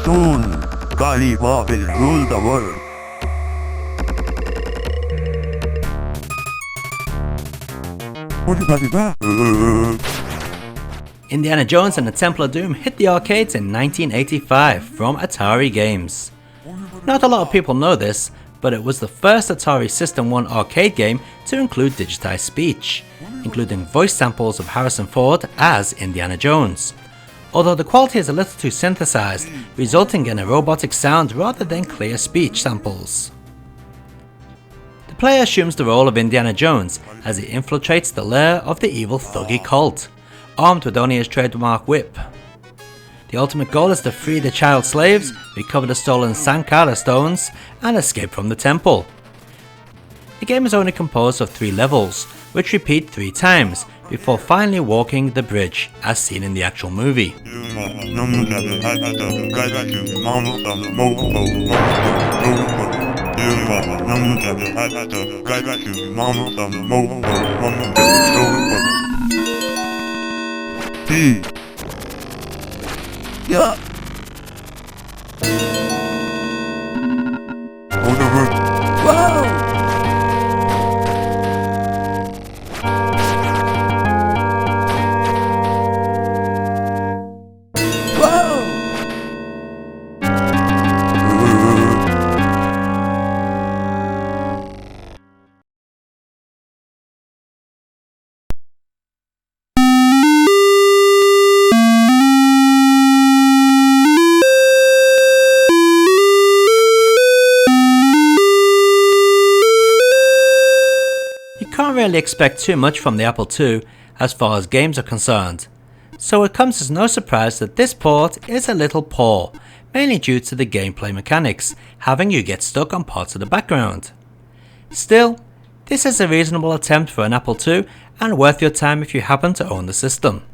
Soon, Gully Bob will rule the world. Indiana Jones and the Temple of Doom hit the arcades in 1985 from Atari Games. Not a lot of people know this, but it was the first Atari System 1 arcade game to include digitized speech, including voice samples of Harrison Ford as Indiana Jones, although the quality is a little too synthesized, resulting in a robotic sound rather than clear speech samples. The player assumes the role of Indiana Jones as he infiltrates the lair of the evil thuggy cult, armed with only his trademark whip. The ultimate goal is to free the child slaves, recover the stolen Sankara stones, and escape from the temple. The game is only composed of 3 levels, which repeat 3 times, before finally walking the bridge, as seen in the actual movie. Yeah. Wow. Can't really expect too much from the Apple II as far as games are concerned, so it comes as no surprise that this port is a little poor, mainly due to the gameplay mechanics, having you get stuck on parts of the background. Still, this is a reasonable attempt for an Apple II and worth your time if you happen to own the system.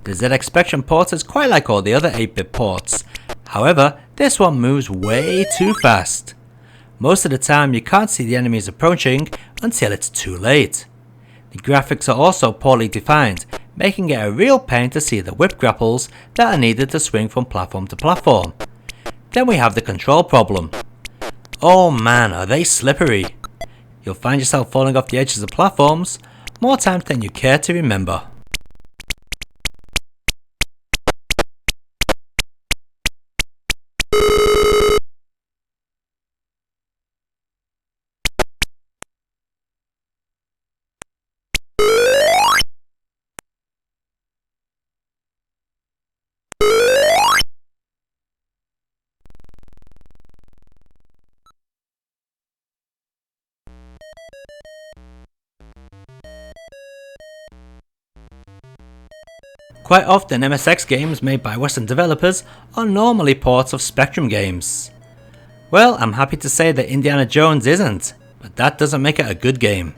The ZX Spectrum port is quite like all the other 8-bit ports, however this one moves way too fast. Most of the time you can't see the enemies approaching until it's too late. The graphics are also poorly defined, making it a real pain to see the whip grapples that are needed to swing from platform to platform. Then we have the control problem. Oh man, are they slippery. You'll find yourself falling off the edges of platforms more times than you care to remember. Quite often MSX games made by Western developers are normally ports of Spectrum games. Well, I'm happy to say that Indiana Jones isn't, but that doesn't make it a good game.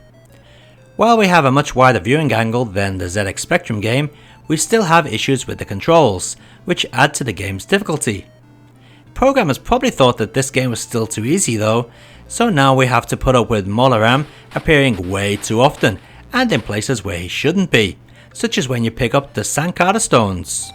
While we have a much wider viewing angle than the ZX Spectrum game, we still have issues with the controls, which add to the game's difficulty. Programmers probably thought that this game was still too easy though, so now we have to put up with Molaram appearing way too often and in places where he shouldn't be, such as when you pick up the Sankara stones.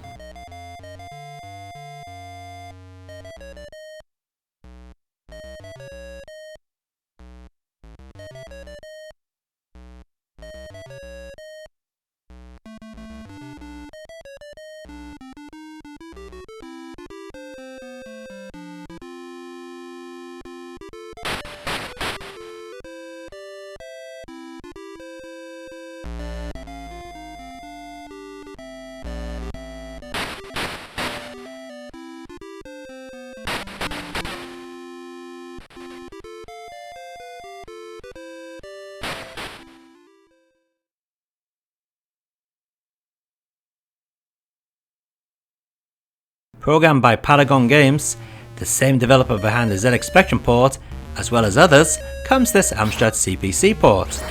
Programmed by Paragon Games, the same developer behind the ZX Spectrum port, as well as others, comes this Amstrad CPC port.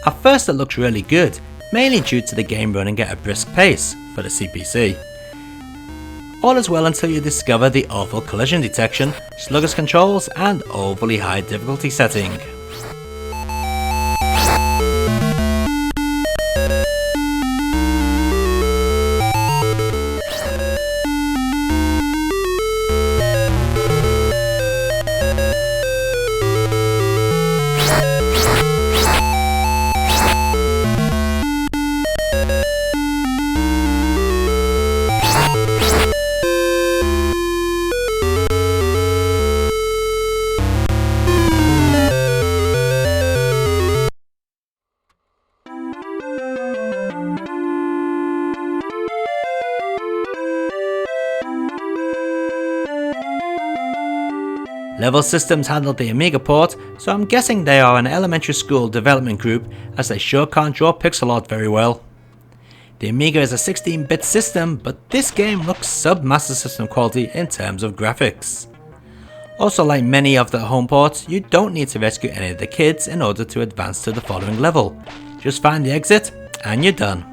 At first it looks really good, mainly due to the game running at a brisk pace for the CPC. All is well until you discover the awful collision detection, sluggish controls and overly high difficulty setting. Level Systems handled the Amiga port, so I'm guessing they are an elementary school development group, as they sure can't draw pixel art very well. The Amiga is a 16-bit system, but this game looks sub-Master System quality in terms of graphics. Also, like many of the home ports, you don't need to rescue any of the kids in order to advance to the following level. Just find the exit and you're done.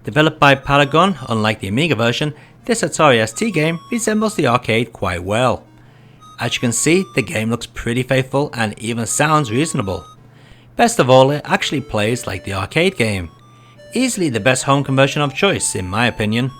Developed by Paragon, unlike the Amiga version, this Atari ST game resembles the arcade quite well. As you can see, the game looks pretty faithful and even sounds reasonable. Best of all, it actually plays like the arcade game. Easily the best home conversion of choice in my opinion.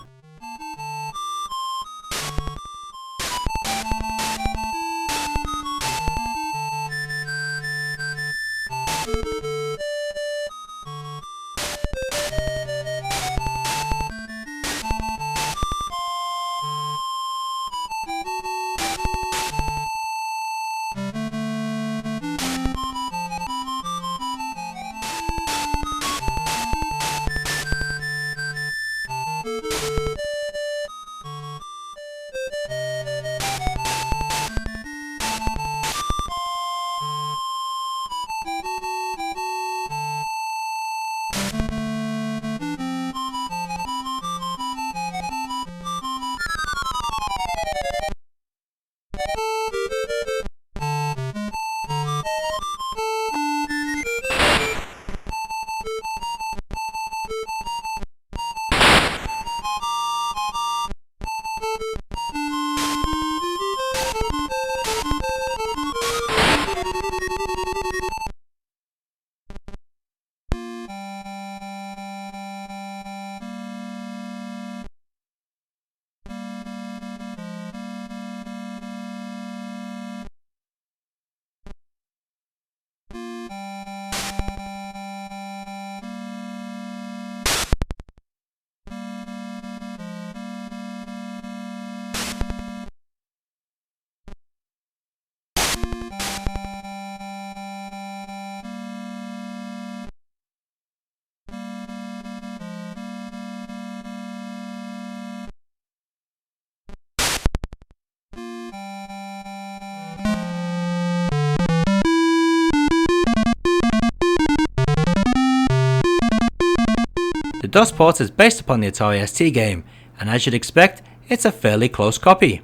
DOS port is based upon the Atari ST game, and as you'd expect, it's a fairly close copy.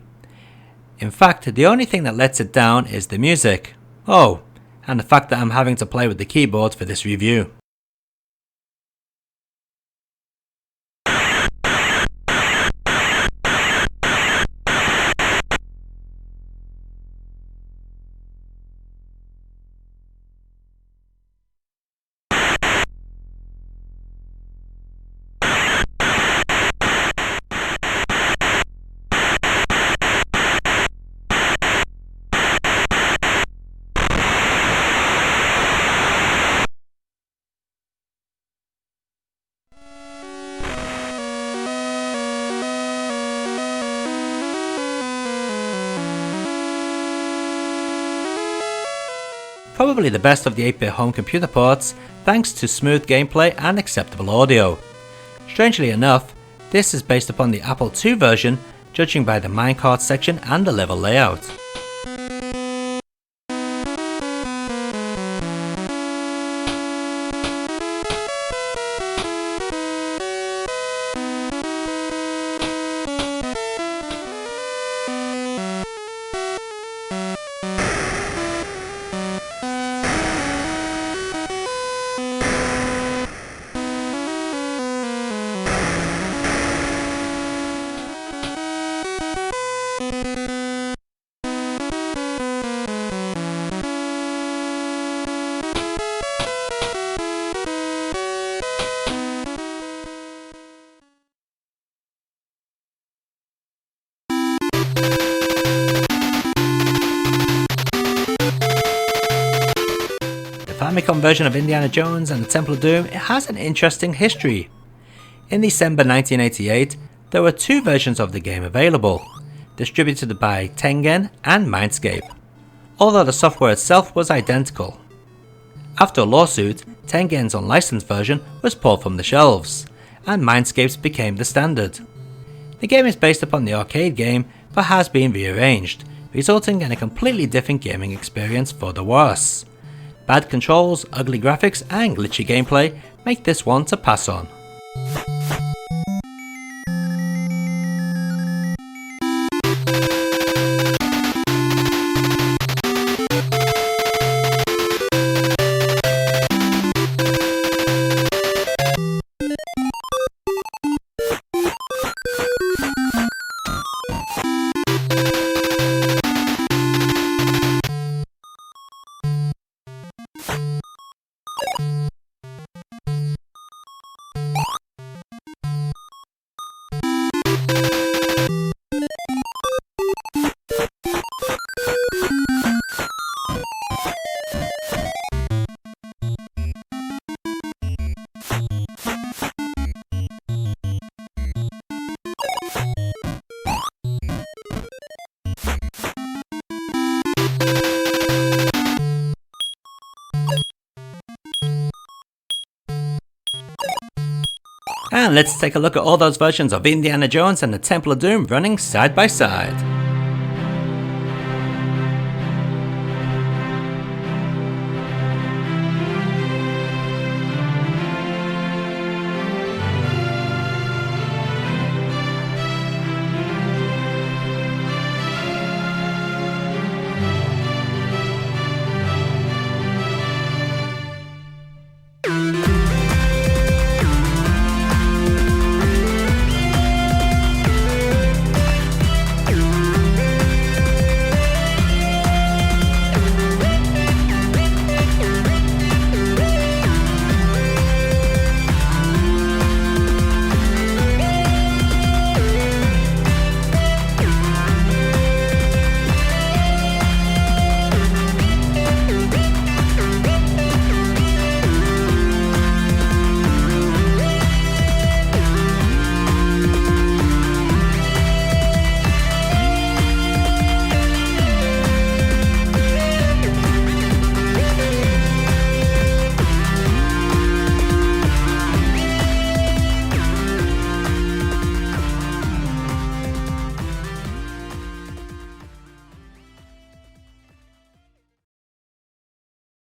In fact, the only thing that lets it down is the music. Oh, and the fact that I'm having to play with the keyboard for this review. Probably the best of the 8-bit home computer ports, thanks to smooth gameplay and acceptable audio. Strangely enough, this is based upon the Apple II version, judging by the minecart section and the level layout. The Famicom version of Indiana Jones and the Temple of Doom, it has an interesting history. In December 1988, there were two versions of the game available, distributed by Tengen and Mindscape, although the software itself was identical. After a lawsuit, Tengen's unlicensed version was pulled from the shelves, and Mindscape's became the standard. The game is based upon the arcade game, but has been rearranged, resulting in a completely different gaming experience for the worse. Bad controls, ugly graphics and glitchy gameplay make this one to pass on. And let's take a look at all those versions of Indiana Jones and the Temple of Doom running side by side.